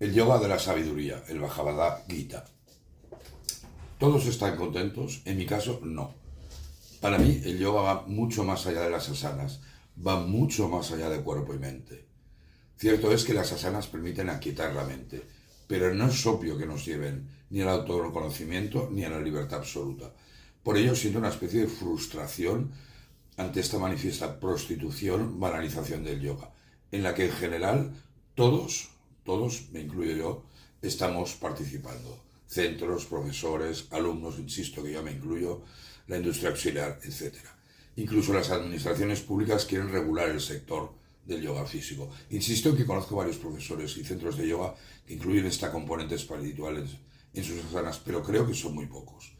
El yoga de la sabiduría, el Bhagavad Gita. Todos están contentos, en mi caso no. Para mí el yoga va mucho más allá de las asanas, va mucho más allá de cuerpo y mente. Cierto es que las asanas permiten aquietar la mente, pero no es obvio que nos lleven ni al autoconocimiento ni a la libertad absoluta. Por ello siento una especie de frustración ante esta manifiesta prostitución, banalización del yoga, en la que en general todos, me incluyo yo, estamos participando. Centros, profesores, alumnos, insisto que yo me incluyo, la industria auxiliar, etc. Incluso las administraciones públicas quieren regular el sector del yoga físico. Insisto en que conozco varios profesores y centros de yoga que incluyen esta componente espiritual en sus asanas, pero creo que son muy pocos.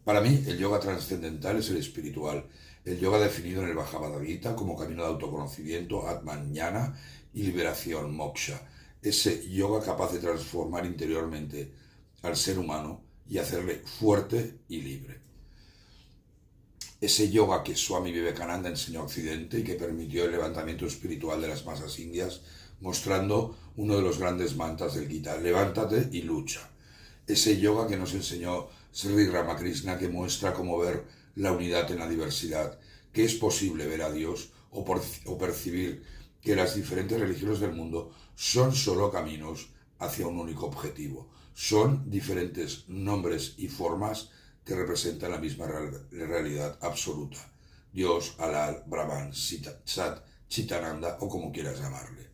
Para mí, el yoga trascendental es el espiritual, el yoga definido en el Bhagavad Gita como camino de autoconocimiento, Atman Jnana y liberación, Moksha. Ese yoga capaz de transformar interiormente al ser humano y hacerle fuerte y libre. Ese yoga que Swami Vivekananda enseñó a Occidente y que permitió el levantamiento espiritual de las masas indias, mostrando uno de los grandes mantras del Gita, levántate y lucha. Ese yoga que nos enseñó Sri Ramakrishna, que muestra cómo ver la unidad en la diversidad, que es posible ver a Dios o percibir que las diferentes religiones del mundo son solo caminos hacia un único objetivo, son diferentes nombres y formas que representan la misma realidad absoluta, Dios, Alá, Brahman, Sat, Chitananda o como quieras llamarle.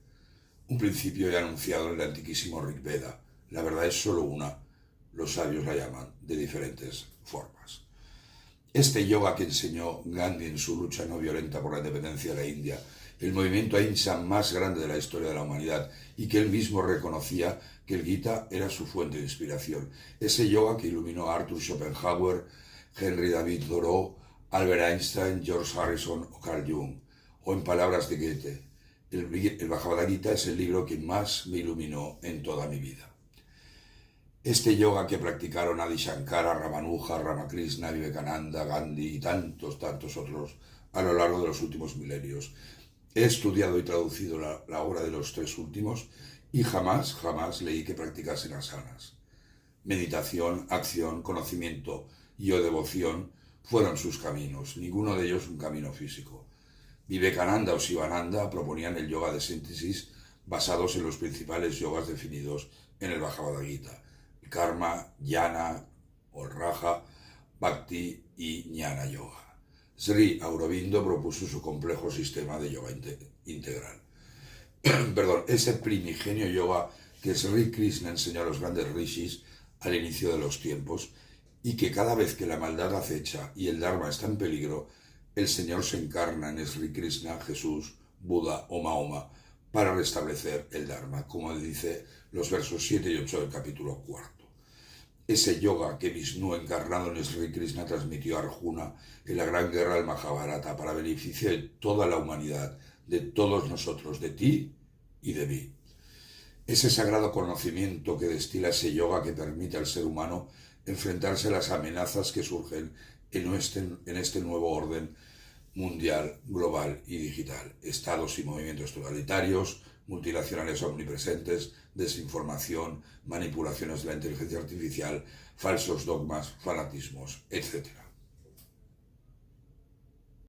Un principio ya anunciado en el antiquísimo Rig Veda, la verdad es solo una, los sabios la llaman de diferentes formas. Este yoga que enseñó Gandhi en su lucha no violenta por la independencia de la India, el movimiento ahimsa más grande de la historia de la humanidad y que él mismo reconocía que el Gita era su fuente de inspiración. Ese yoga que iluminó a Arthur Schopenhauer, Henry David Thoreau, Albert Einstein, George Harrison o Carl Jung. O en palabras de Goethe, el Bhagavad Gita es el libro que más me iluminó en toda mi vida. Este yoga que practicaron Adi Shankara, Ramanuja, Ramakrishna, Vivekananda, Gandhi y tantos otros a lo largo de los últimos milenios. He estudiado y traducido la obra de los tres últimos y jamás leí que practicasen asanas. Meditación, acción, conocimiento y o devoción fueron sus caminos, ninguno de ellos un camino físico. Vivekananda o Sivananda proponían el yoga de síntesis basados en los principales yogas definidos en el Bhagavad Gita: Karma, Jnana o Raja, Bhakti y Jnana Yoga. Sri Aurobindo propuso su complejo sistema de yoga integral. Ese primigenio yoga que Sri Krishna enseñó a los grandes rishis al inicio de los tiempos y que cada vez que la maldad acecha y el Dharma está en peligro, el Señor se encarna en Sri Krishna, Jesús, Buda o Mahoma para restablecer el Dharma, como dice los versos 7 y 8 del capítulo 4. Ese yoga que Vishnu encarnado en Sri Krishna transmitió a Arjuna en la gran guerra del Mahabharata para beneficio de toda la humanidad, de todos nosotros, de ti y de mí. Ese sagrado conocimiento que destila ese yoga que permite al ser humano enfrentarse a las amenazas que surgen en este nuevo orden mundial, global y digital. Estados y movimientos totalitarios, multinacionales omnipresentes, desinformación, manipulaciones de la inteligencia artificial, falsos dogmas, fanatismos, etc.